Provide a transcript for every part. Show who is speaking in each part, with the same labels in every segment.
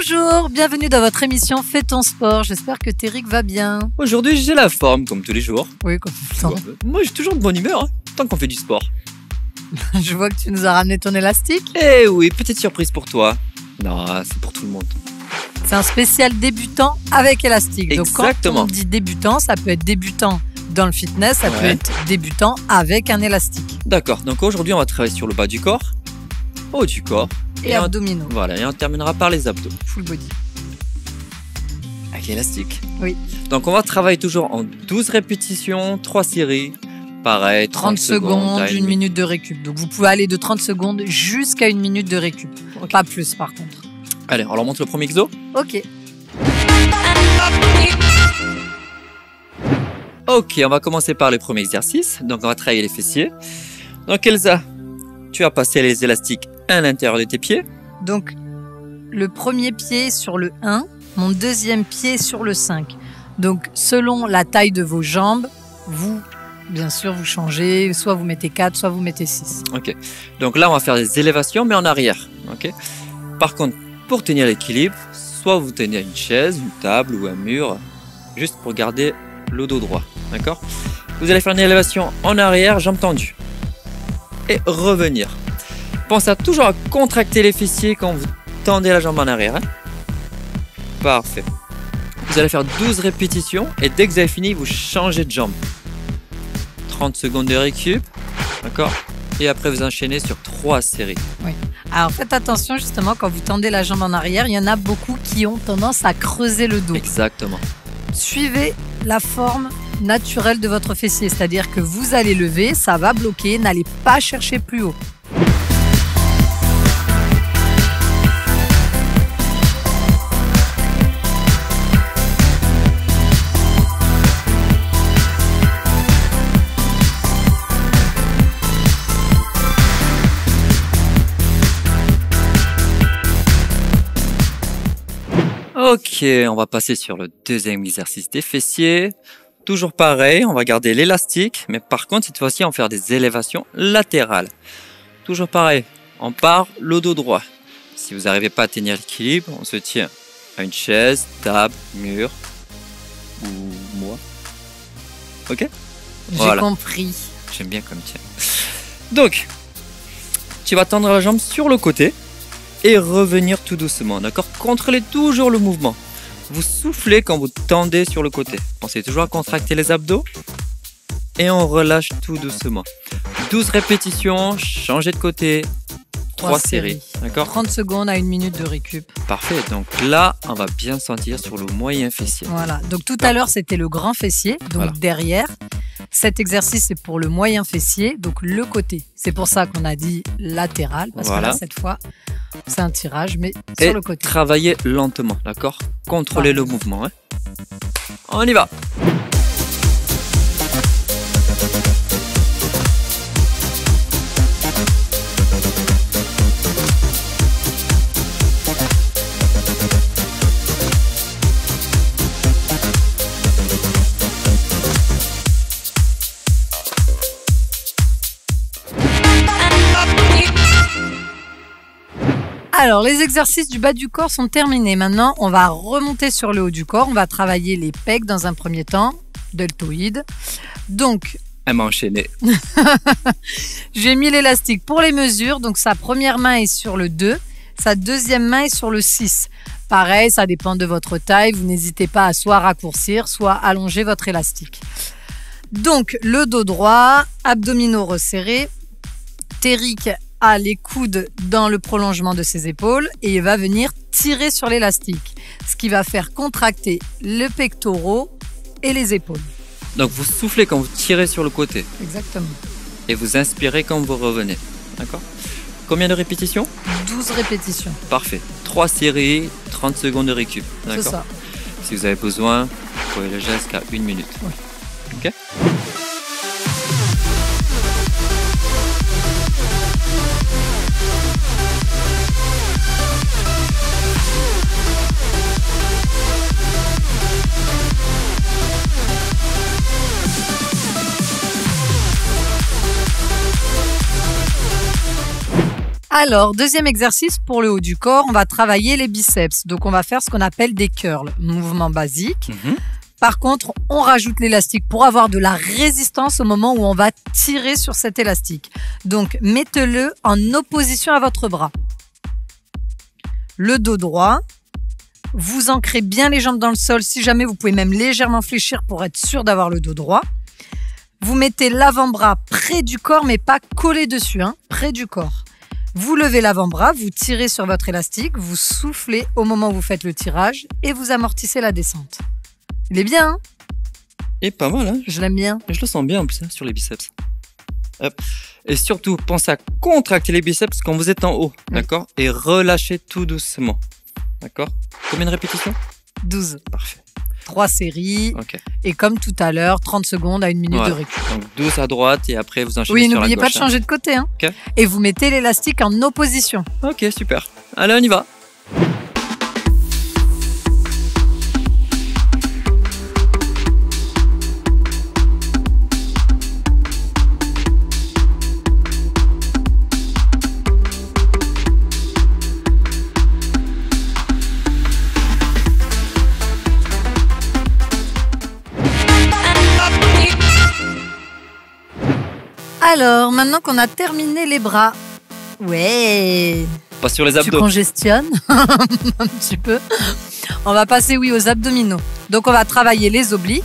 Speaker 1: Bonjour, bienvenue dans votre émission Fais ton sport. J'espère que Téric va bien.
Speaker 2: Aujourd'hui, j'ai la forme, comme tous les jours.
Speaker 1: Oui, comme tout le temps.
Speaker 2: Moi, j'ai toujours de bonne humeur, hein, tant qu'on fait du sport.
Speaker 1: Je vois que tu nous as ramené ton élastique.
Speaker 2: Eh oui, petite surprise pour toi. Non, c'est pour tout le monde.
Speaker 1: C'est un spécial débutant avec élastique.
Speaker 2: Exactement.
Speaker 1: Donc quand on dit débutant, ça peut être débutant dans le fitness, ça peut être débutant avec un élastique.
Speaker 2: D'accord, donc aujourd'hui, on va travailler sur le bas du corps, haut du corps.
Speaker 1: Et abdominaux.
Speaker 2: Voilà, et on terminera par les abdos.
Speaker 1: Full body.
Speaker 2: Avec l'élastique.
Speaker 1: Oui.
Speaker 2: Donc on va travailler toujours en 12 répétitions, 3 séries. Pareil,
Speaker 1: 30 secondes, une minute de récup. Donc vous pouvez aller de 30 secondes jusqu'à une minute de récup. Okay. Pas plus par contre.
Speaker 2: Allez, on leur montre le premier exo.
Speaker 1: Ok.
Speaker 2: Ok, on va commencer par le premier exercice. Donc on va travailler les fessiers. Donc Elsa, tu vas passer les élastiques à l'intérieur de tes pieds.
Speaker 1: Donc le premier pied sur le 1, mon deuxième pied sur le 5. Donc selon la taille de vos jambes, vous, bien sûr, vous changez. Soit vous mettez 4, soit vous mettez 6.
Speaker 2: Ok, donc là on va faire des élévations mais en arrière. Ok. Par contre, pour tenir l'équilibre, soit vous tenez une chaise, une table ou un mur, juste pour garder le dos droit. D'accord. Vous allez faire une élévation en arrière, jambes tendues. Et revenir. Pensez toujours à contracter les fessiers quand vous tendez la jambe en arrière. Hein. Parfait. Vous allez faire 12 répétitions et dès que vous avez fini, vous changez de jambe. 30 secondes de récup. D'accord. Et après, vous enchaînez sur 3 séries.
Speaker 1: Oui. Alors faites attention justement quand vous tendez la jambe en arrière, il y en a beaucoup qui ont tendance à creuser le dos.
Speaker 2: Exactement.
Speaker 1: Suivez la forme naturelle de votre fessier, c'est-à-dire que vous allez lever, ça va bloquer, n'allez pas chercher plus haut.
Speaker 2: Ok, on va passer sur le deuxième exercice des fessiers. Toujours pareil, on va garder l'élastique, mais par contre, cette fois-ci, on va faire des élévations latérales. Toujours pareil, on part le dos droit. Si vous n'arrivez pas à tenir l'équilibre, on se tient à une chaise, table, mur ou moi. Ok?
Speaker 1: J'ai compris.
Speaker 2: J'aime bien comme tien. Donc, tu vas tendre la jambe sur le côté et revenir tout doucement, d'accord? Contrôlez toujours le mouvement. Vous soufflez quand vous tendez sur le côté. Pensez toujours à contracter les abdos et on relâche tout doucement. 12 répétitions, changez de côté, 3 séries, d'accord?
Speaker 1: 30 secondes à 1 minute de récup.
Speaker 2: Parfait, donc là, on va bien sentir sur le moyen fessier.
Speaker 1: Voilà, donc tout à l'heure, c'était le grand fessier, donc derrière. Cet exercice, c'est pour le moyen fessier, donc le côté. C'est pour ça qu'on a dit latéral, parce que là, cette fois, c'est un tirage, mais sur le côté.
Speaker 2: Travaillez lentement, d'accord? Contrôlez le mouvement. Hein. On y va!
Speaker 1: Alors, les exercices du bas du corps sont terminés. Maintenant, on va remonter sur le haut du corps. On va travailler les pecs dans un premier temps, deltoïdes. Donc,
Speaker 2: elle m'a enchaîné.
Speaker 1: J'ai mis l'élastique pour les mesures. Donc, sa première main est sur le 2, sa deuxième main est sur le 6. Pareil, ça dépend de votre taille. Vous n'hésitez pas à soit raccourcir, soit allonger votre élastique. Donc, le dos droit, abdominaux resserrés. Téric a les coudes dans le prolongement de ses épaules et il va venir tirer sur l'élastique, ce qui va faire contracter le pectoraux et les épaules.
Speaker 2: Donc vous soufflez quand vous tirez sur le côté.
Speaker 1: Exactement.
Speaker 2: Et vous inspirez quand vous revenez. D'accord? Combien de répétitions?
Speaker 1: 12 répétitions.
Speaker 2: Parfait. 3 séries, 30 secondes de récup.
Speaker 1: C'est ça.
Speaker 2: Si vous avez besoin, vous pouvez le gérer jusqu'à 1 minute.
Speaker 1: Oui.
Speaker 2: Ok?
Speaker 1: Alors, deuxième exercice pour le haut du corps, on va travailler les biceps. Donc, on va faire ce qu'on appelle des curls, mouvement basique. Par contre, on rajoute l'élastique pour avoir de la résistance au moment où on va tirer sur cet élastique. Donc, mettez-le en opposition à votre bras. Le dos droit. Vous ancrez bien les jambes dans le sol. Si jamais, vous pouvez même légèrement fléchir pour être sûr d'avoir le dos droit. Vous mettez l'avant-bras près du corps, mais pas collé dessus, près du corps. Vous levez l'avant-bras, vous tirez sur votre élastique, vous soufflez au moment où vous faites le tirage et vous amortissez la descente. Il est bien, hein?
Speaker 2: Et pas mal, hein?
Speaker 1: Je l'aime bien.
Speaker 2: Je le sens bien en plus sur les biceps. Hop. Et surtout, pensez à contracter les biceps quand vous êtes en haut, d'accord? Et relâchez tout doucement, d'accord? Combien de répétitions?
Speaker 1: 12.
Speaker 2: Parfait.
Speaker 1: 3 séries.
Speaker 2: Ok.
Speaker 1: Et comme tout à l'heure, 30 secondes à 1 minute de récup.
Speaker 2: Donc 12 à droite et après vous enchaînez sur la gauche.
Speaker 1: Oui, n'oubliez pas de changer de côté.
Speaker 2: Ok.
Speaker 1: Et vous mettez l'élastique en opposition.
Speaker 2: Ok, super. Allez, on y va.
Speaker 1: Alors, maintenant qu'on a terminé les bras, ouais,
Speaker 2: Pas sur les
Speaker 1: tu
Speaker 2: abdos.
Speaker 1: congestionnes un petit peu. On va passer, oui, aux abdominaux. Donc, on va travailler les obliques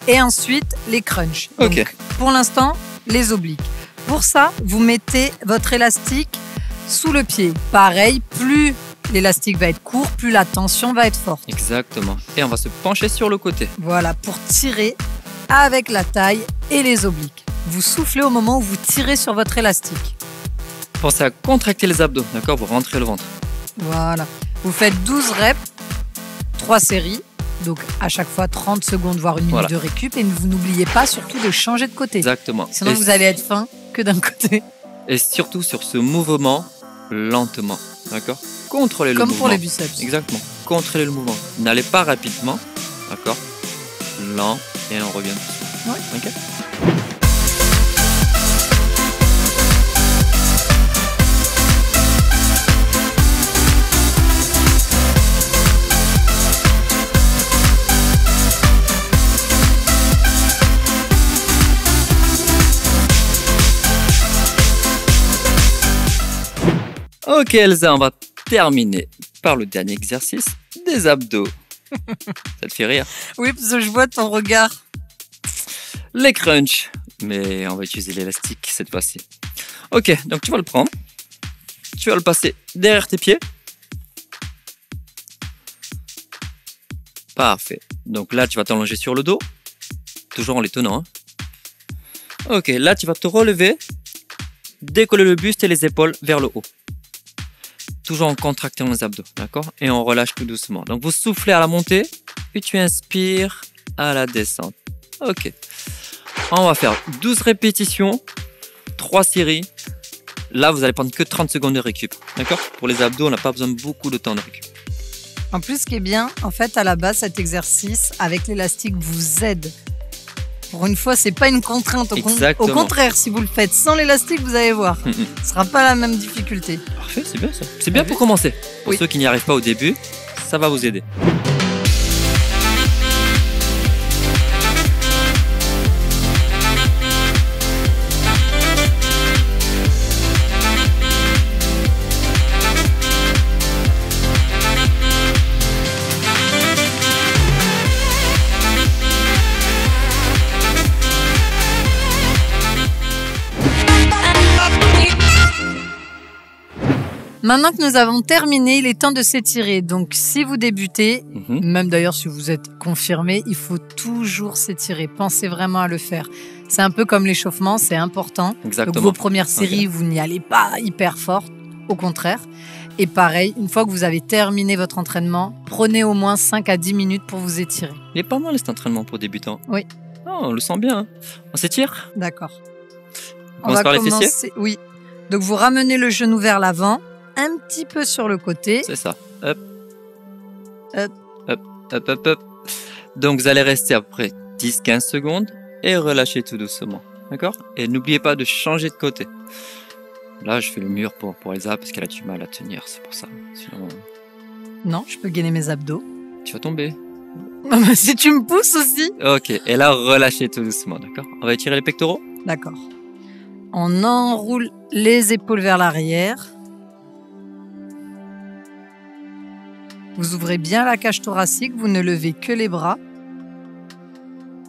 Speaker 1: et ensuite les crunchs.
Speaker 2: Ok.
Speaker 1: Donc, pour l'instant, les obliques. Pour ça, vous mettez votre élastique sous le pied. Pareil, plus l'élastique va être court, plus la tension va être forte.
Speaker 2: Exactement. Et on va se pencher sur le côté.
Speaker 1: Voilà, pour tirer avec la taille et les obliques. Vous soufflez au moment où vous tirez sur votre élastique.
Speaker 2: Pensez à contracter les abdos, d'accord? Vous rentrez le ventre.
Speaker 1: Voilà. Vous faites 12 reps, 3 séries. Donc à chaque fois 30 secondes, voire 1 minute
Speaker 2: Voilà.
Speaker 1: de récup. Et vous n'oubliez pas surtout de changer de côté.
Speaker 2: Exactement.
Speaker 1: Sinon
Speaker 2: Et,
Speaker 1: vous allez être fin que d'un côté.
Speaker 2: et surtout sur ce mouvement, lentement, d'accord? Contrôlez le
Speaker 1: Comme
Speaker 2: mouvement.
Speaker 1: pour les biceps.
Speaker 2: Exactement. Contrôlez le mouvement. N'allez pas rapidement, d'accord? Lent et on revient.
Speaker 1: Ouais.
Speaker 2: Ok? Ok Elsa, on va terminer par le dernier exercice des abdos. Ça te fait rire?
Speaker 1: Oui, parce que je vois ton regard.
Speaker 2: Les crunchs. Mais on va utiliser l'élastique cette fois-ci. Ok, donc tu vas le prendre. Tu vas le passer derrière tes pieds. Parfait. Donc là, tu vas t'allonger sur le dos. Toujours en les tenant. Ok, là, tu vas te relever. Décoller le buste et les épaules vers le haut. Toujours en contractant les abdos, d'accord? Et on relâche tout doucement. Donc vous soufflez à la montée et tu inspires à la descente. Ok. On va faire 12 répétitions, 3 séries. Là, vous allez prendre que 30 secondes de récup, d'accord? Pour les abdos, on n'a pas besoin de beaucoup de temps de récup.
Speaker 1: En plus, ce qui est bien, en fait, à la base, cet exercice avec l'élastique vous aide. Pour une fois, c'est pas une contrainte. Au contraire, si vous le faites sans l'élastique, vous allez voir, ce sera pas la même difficulté.
Speaker 2: Parfait, c'est bien ça. C'est bien pour commencer. Pour
Speaker 1: Oui.
Speaker 2: ceux qui n'y arrivent pas au début, ça va vous aider.
Speaker 1: Maintenant que nous avons terminé, il est temps de s'étirer. Donc, si vous débutez, même d'ailleurs si vous êtes confirmé, il faut toujours s'étirer. Pensez vraiment à le faire. C'est un peu comme l'échauffement, c'est important.
Speaker 2: Exactement.
Speaker 1: Donc, vos premières séries, vous n'y allez pas hyper fort, au contraire. Et pareil, une fois que vous avez terminé votre entraînement, prenez au moins 5 à 10 minutes pour vous étirer.
Speaker 2: Il est pas mal cet entraînement pour débutants.
Speaker 1: Oui.
Speaker 2: Oh, on le sent bien. Hein. On s'étire?
Speaker 1: D'accord.
Speaker 2: On commence par les fessiers?
Speaker 1: Oui. Donc, vous ramenez le genou vers l'avant, un petit peu sur le côté.
Speaker 2: C'est ça. Hop.
Speaker 1: Hop.
Speaker 2: Hop, hop, hop, hop. Donc, vous allez rester à peu près 10-15 secondes et relâcher tout doucement. D'accord? Et n'oubliez pas de changer de côté. Là, je fais le mur pour Elsa parce qu'elle a du mal à tenir, c'est pour ça. Sinon,
Speaker 1: Non, je peux gainer mes abdos.
Speaker 2: tu vas tomber.
Speaker 1: Si tu me pousses aussi.
Speaker 2: Ok, et là, relâchez tout doucement, d'accord? On va étirer les pectoraux.
Speaker 1: D'accord. On enroule les épaules vers l'arrière. Vous ouvrez bien la cage thoracique, vous ne levez que les bras.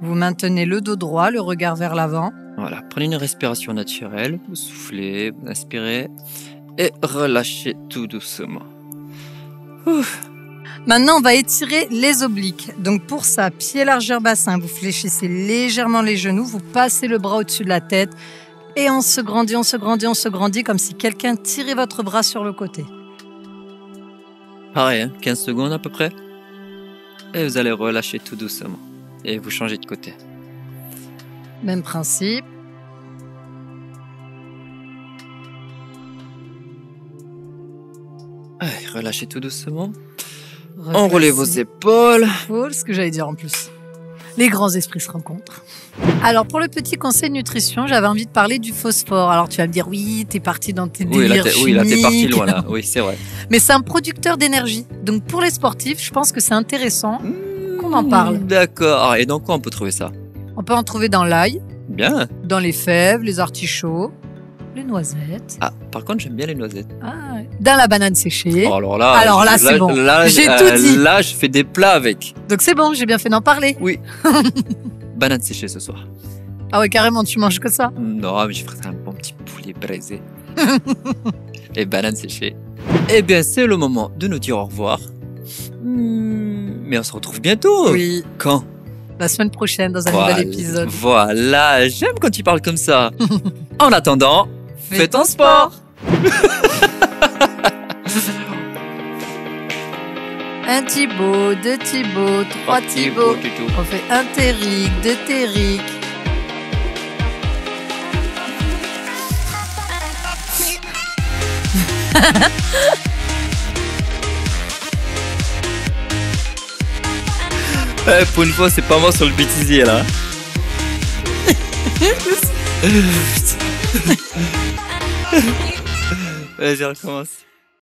Speaker 1: Vous maintenez le dos droit, le regard vers l'avant.
Speaker 2: Voilà, prenez une respiration naturelle, vous soufflez, vous inspirez et relâchez tout doucement. Ouf.
Speaker 1: Maintenant, on va étirer les obliques. Donc pour ça, pied largeur bassin, vous fléchissez légèrement les genoux, vous passez le bras au-dessus de la tête et on se grandit, on se grandit, on se grandit comme si quelqu'un tirait votre bras sur le côté.
Speaker 2: Pareil, hein, 15 secondes à peu près. Et vous allez relâcher tout doucement. Et vous changez de côté.
Speaker 1: Même principe.
Speaker 2: Allez, relâchez tout doucement.
Speaker 1: Replacez
Speaker 2: Enroulez vos épaules.
Speaker 1: ce que j'allais dire en plus. Les grands esprits se rencontrent. Alors pour le petit conseil nutrition, j'avais envie de parler du phosphore. Alors tu vas me dire oui, t'es parti dans tes
Speaker 2: Oui,
Speaker 1: délires
Speaker 2: là, t'es parti
Speaker 1: chimiques.
Speaker 2: loin, là. Oui, c'est vrai.
Speaker 1: Mais c'est un producteur d'énergie. Donc pour les sportifs, je pense que c'est intéressant qu'on en parle.
Speaker 2: D'accord. Et dans quoi on peut trouver ça?
Speaker 1: On peut en trouver dans l'ail,
Speaker 2: Bien.
Speaker 1: dans les fèves, les artichauts, les noisettes,
Speaker 2: Ah, par contre, j'aime bien les noisettes.
Speaker 1: dans la banane séchée.
Speaker 2: Oh, alors là,
Speaker 1: c'est bon.
Speaker 2: Là,
Speaker 1: J'ai tout dit.
Speaker 2: Là, je fais des plats avec.
Speaker 1: Donc c'est bon, j'ai bien fait d'en parler.
Speaker 2: Oui. Banane séchée ce soir.
Speaker 1: Ah ouais, carrément, tu manges que ça.
Speaker 2: Non, mais je ferai un bon petit poulet braisé. Et banane séchée. Eh bien, c'est le moment de nous dire au revoir. Mais on se retrouve bientôt.
Speaker 1: Oui,
Speaker 2: Quand?
Speaker 1: la semaine prochaine dans un nouvel épisode.
Speaker 2: Voilà, j'aime quand tu parles comme ça. En attendant, fais ton sport.
Speaker 1: Un Thibaut, deux Thibaut, trois Thibaut. On fait un Téric, deux Téric.
Speaker 2: Pour une fois, c'est pas moi sur le bêtisier là. Vas-y, recommence.